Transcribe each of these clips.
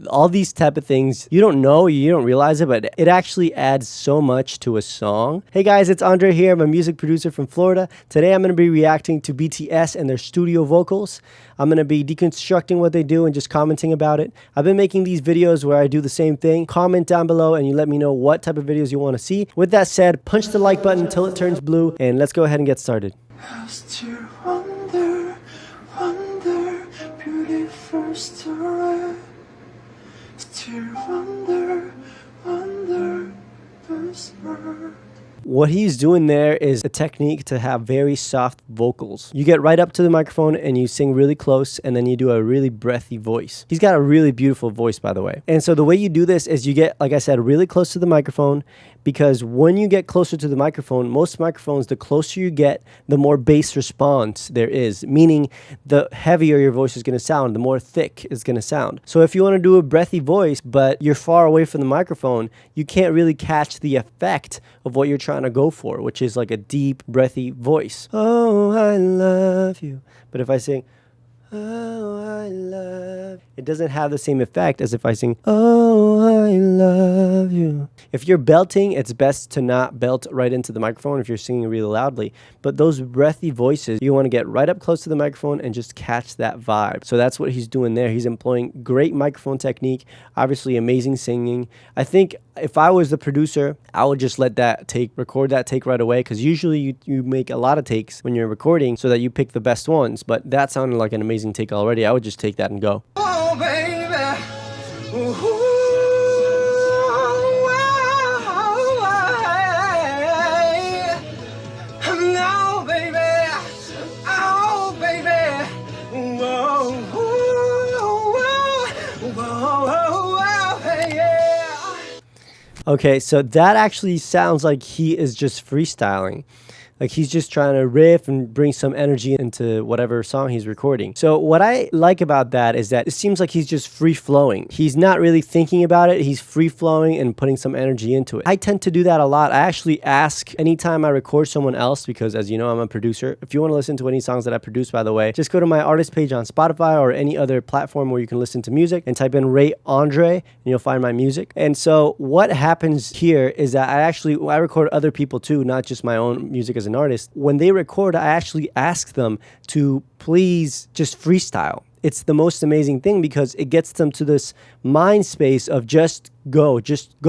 All these type of things, you don't know, you don't realize it, but it actually adds so much to a song. Hey guys, it's Andre here. I'm a music producer from Florida. Today I'm going to be reacting to BTS and their studio vocals. I'm going to be deconstructing what they do and just commenting about it. I've been making these videos where I do the same thing. Comment down below and you let me know what type of videos you want to see. With that said, punch the like button until it turns blue and let's go ahead and get started. Wonder, beauty first to red. Still wonder, whisper. What he's doing there is a technique to have very soft vocals. You get right up to the microphone and you sing really close and then you do a really breathy voice. He's got a really beautiful voice, by the way. And so the way you do this is you get, like I said, really close to the microphone, because when you get closer to the microphone, most microphones, the closer you get, the more bass response there is, meaning the heavier your voice is going to sound, the more thick it's going to sound. So if you want to do a breathy voice, but you're far away from the microphone, you can't really catch the effect of what you're trying to go for, which is like a deep, breathy voice. Oh, I love you. But if I sing, oh, I love you, it doesn't have the same effect as if I sing, oh, I love you. If you're belting, it's best to not belt right into the microphone if you're singing really loudly. But those breathy voices, you want to get right up close to the microphone and just catch that vibe. So that's what he's doing there. He's employing great microphone technique, obviously amazing singing. I think if I was the producer, I would just let that take, record that take right away, because usually you make a lot of takes when you're recording so that you pick the best ones. But that sounded like an amazing take already. I would just take that and go. Oh, baby. Ooh. Okay, so that actually sounds like he is just freestyling. Like he's just trying to riff and bring some energy into whatever song he's recording. So what I like about that is that it seems like he's just free flowing. He's not really thinking about it. He's free flowing and putting some energy into it. I tend to do that a lot. I actually ask anytime I record someone else, because as you know, I'm a producer. If you want to listen to any songs that I produce, by the way, just go to my artist page on Spotify or any other platform where you can listen to music and type in Ray Andre and you'll find my music. And so what happens here is that I record other people too, not just my own music as an artist. When they record, I actually ask them to please just freestyle. It's the most amazing thing because it gets them to this mind space of just go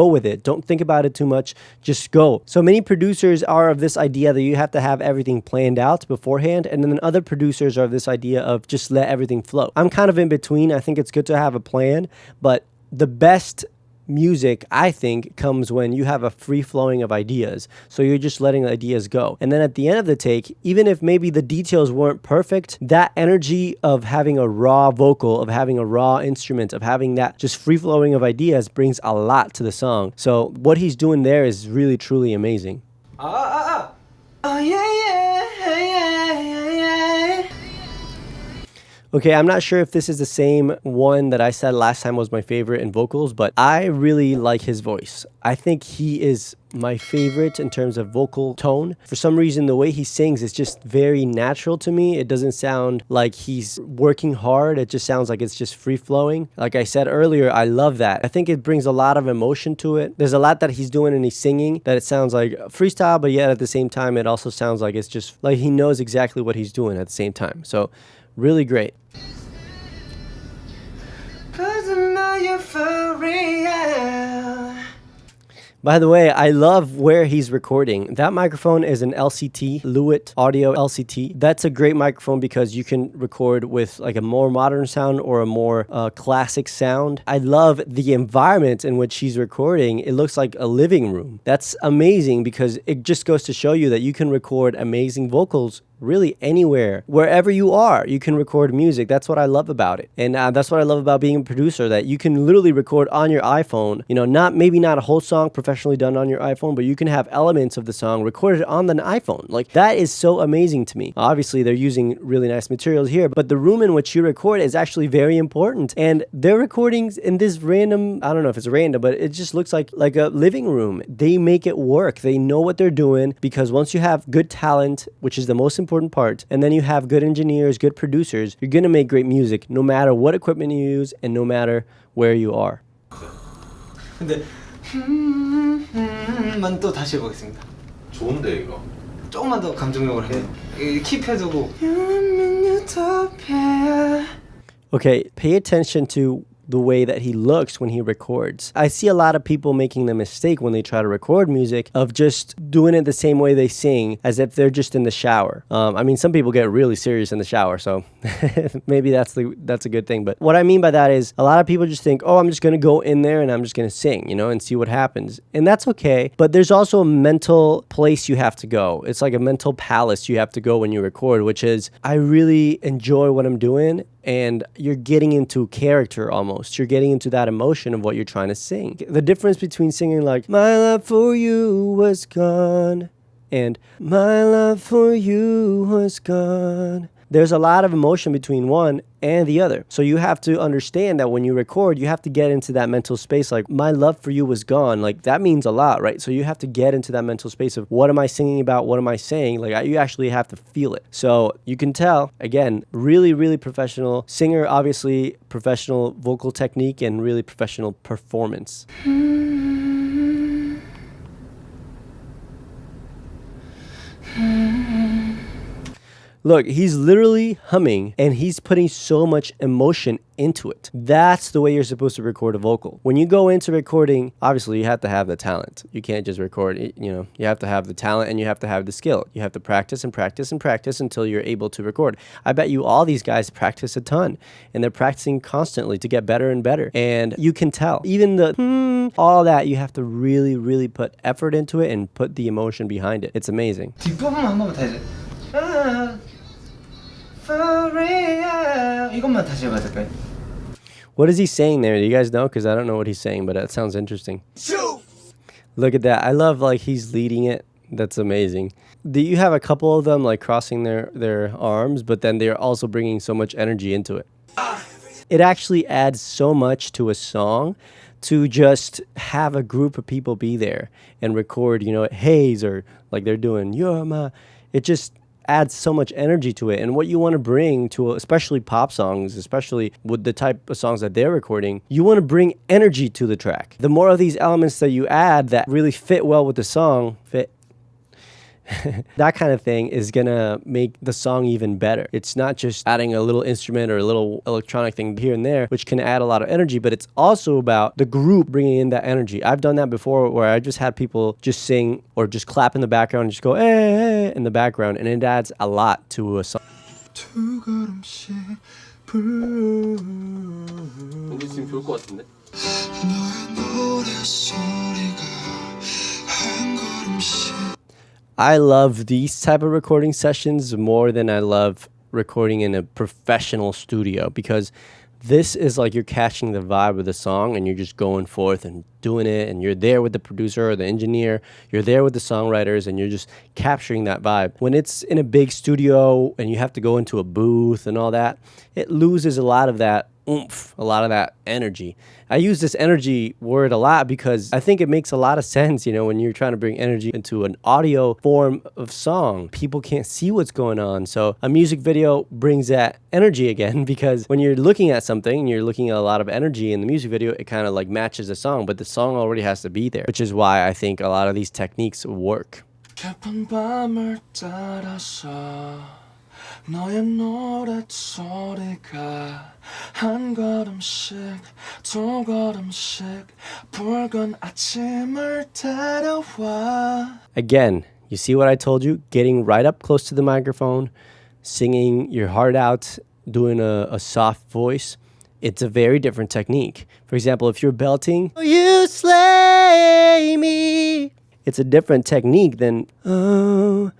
with it. Don't think about it too much, just go. So many producers are of this idea that you have to have everything planned out beforehand, and then other producers are of this idea of just let everything flow. I'm kind of in between. I think it's good to have a plan, but the best music, I think, comes when you have a free flowing of ideas. So you're just letting the ideas go. And then at the end of the take, even if maybe the details weren't perfect, that energy of having a raw vocal, of having a raw instrument, of having that just free flowing of ideas brings a lot to the song. So what he's doing there is really, truly amazing. Oh, yeah, yeah, yeah, yeah, yeah. Okay, I'm not sure if this is the same one that I said last time was my favorite in vocals, but I really like his voice. I think he is my favorite in terms of vocal tone. For some reason, the way he sings is just very natural to me. It doesn't sound like he's working hard. It just sounds like it's just free-flowing. Like I said earlier, I love that. I think it brings a lot of emotion to it. There's a lot that he's doing and he's singing that it sounds like freestyle, but yet at the same time, it also sounds like it's just like he knows exactly what he's doing at the same time. So really great. 'Cause I know you're for real. By the way, I love where he's recording. That microphone is an LCT, Lewitt Audio LCT. That's a great microphone because you can record with like a more modern sound or a more classic sound. I love the environment in which he's recording. It looks like a living room. That's amazing because it just goes to show you that you can record amazing vocals really anywhere, wherever you are, you can record music. That's what I love about it. And that's what I love about being a producer, that you can literally record on your iPhone, you know, maybe not a whole song professionally done on your iPhone, but you can have elements of the song recorded on the iPhone. Like, that is so amazing to me. Obviously, they're using really nice materials here, but the room in which you record is actually very important. And their recordings in this random, I don't know if it's random, but it just looks like a living room. They make it work. They know what they're doing, because once you have good talent, which is the most important important part, and then you have good engineers, good producers, you're gonna make great music no matter what equipment you use and no matter where you are. 근데 만 또 다시 해보겠습니다. 좋은데 이거. 조금만 더 감정적으로 해요. 킵해두고. Okay, pay attention to the way that he looks when he records. I see a lot of people making the mistake when they try to record music of just doing it the same way they sing, as if they're just in the shower. I mean, some people get really serious in the shower, so maybe that's a good thing. But what I mean by that is a lot of people just think, oh, I'm just gonna go in there and I'm just gonna sing, you know, and see what happens. And that's okay, but there's also a mental place you have to go. It's like a mental palace you have to go when you record, which is, I really enjoy what I'm doing, and you're getting into character almost. You're getting into that emotion of what you're trying to sing. The difference between singing like, my love for you was gone, and my love for you was gone. There's a lot of emotion between one and the other. So you have to understand that when you record, you have to get into that mental space like, my love for you was gone. Like, that means a lot, right? So you have to get into that mental space of, what am I singing about? What am I saying? Like, you actually have to feel it. So you can tell, again, really, really professional singer, obviously professional vocal technique, and really professional performance. Look, he's literally humming and he's putting so much emotion into it. That's the way you're supposed to record a vocal. When you go into recording, obviously you have to have the talent. You can't just record, you know, you have to have the talent and you have to have the skill. You have to practice and practice and practice until you're able to record. I bet you all these guys practice a ton and they're practicing constantly to get better and better. And you can tell, even the all that, you have to really, really put effort into it and put the emotion behind it. It's amazing. 뒷부분 한 번만 다시. For real. 이것만 다시 해봐도 될까요? What is he saying there? Do you guys know? Because I don't know what he's saying, but that sounds interesting. Look at that. I love like he's leading it. That's amazing. Do you have a couple of them like crossing their arms, but then they're also bringing so much energy into it? It actually adds so much to a song to just have a group of people be there and record, you know, Haze, or like they're doing, you're my... It just adds so much energy to it. And what you want to bring to especially pop songs, especially with the type of songs that they're recording, you want to bring energy to the track. The more of these elements that you add that really fit well with the song, that kind of thing is gonna make the song even better. It's not just adding a little instrument or a little electronic thing here and there, which can add a lot of energy, but it's also about the group bringing in that energy. I've done that before where I just had people just sing or just clap in the background and just go, hey, hey, in the background, and it adds a lot to a song. 우리 지금 좋을 것 같은데? I love these type of recording sessions more than I love recording in a professional studio, because this is like you're catching the vibe of the song and you're just going forth and doing it, and you're there with the producer or the engineer, you're there with the songwriters, and you're just capturing that vibe. When it's in a big studio and you have to go into a booth and all that, it loses a lot of that oomph, a lot of that energy. I use this energy word a lot because I think it makes a lot of sense, you know, when you're trying to bring energy into an audio form of song. People can't see what's going on. So a music video brings that energy again, because when you're looking at something and you're looking at a lot of energy in the music video, it kind of like matches the song, but the song already has to be there, which is why I think a lot of these techniques work. 너의 노랫소리가 한 걸음씩 두 걸음씩 붉은 아침을 데려와. Again, you see what I told you? Getting right up close to the microphone, singing your heart out, doing a soft voice. It's a very different technique. For example, if you're belting, you slay me, it's a different technique than oh.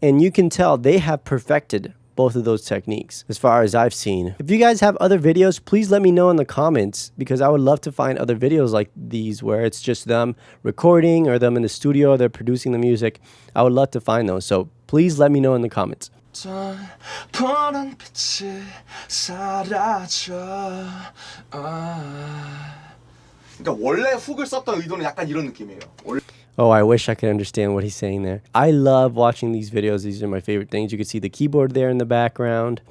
And you can tell they have perfected both of those techniques as far as I've seen. If you guys have other videos, please let me know in the comments, because I would love to find other videos like these where it's just them recording or them in the studio, they're producing the music. I would love to find those. So please let me know in the comments. 그러니까 원래 훅을 썼던 의도는 약간 이런 느낌이에요. Oh, I wish I could understand what he's saying there. I love watching these videos. These are my favorite things. You can see the keyboard there in the background.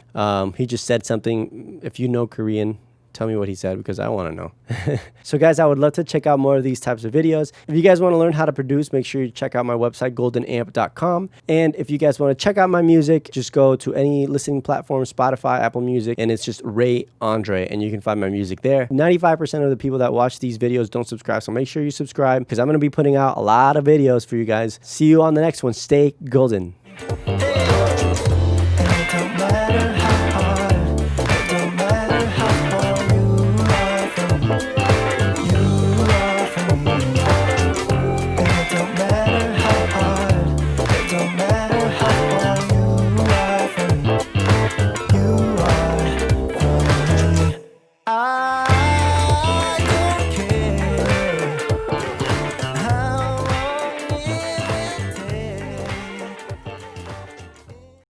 He just said something. If you know Korean, tell me what he said because I want to know. So guys, I would love to check out more of these types of videos. If you guys want to learn how to produce, make sure you check out my website, goldenamp.com. And if you guys want to check out my music, just go to any listening platform, Spotify, Apple Music, and it's just Ray Andre, and you can find my music there. 95% of the people that watch these videos don't subscribe, so make sure you subscribe because I'm going to be putting out a lot of videos for you guys. See you on the next one. Stay golden.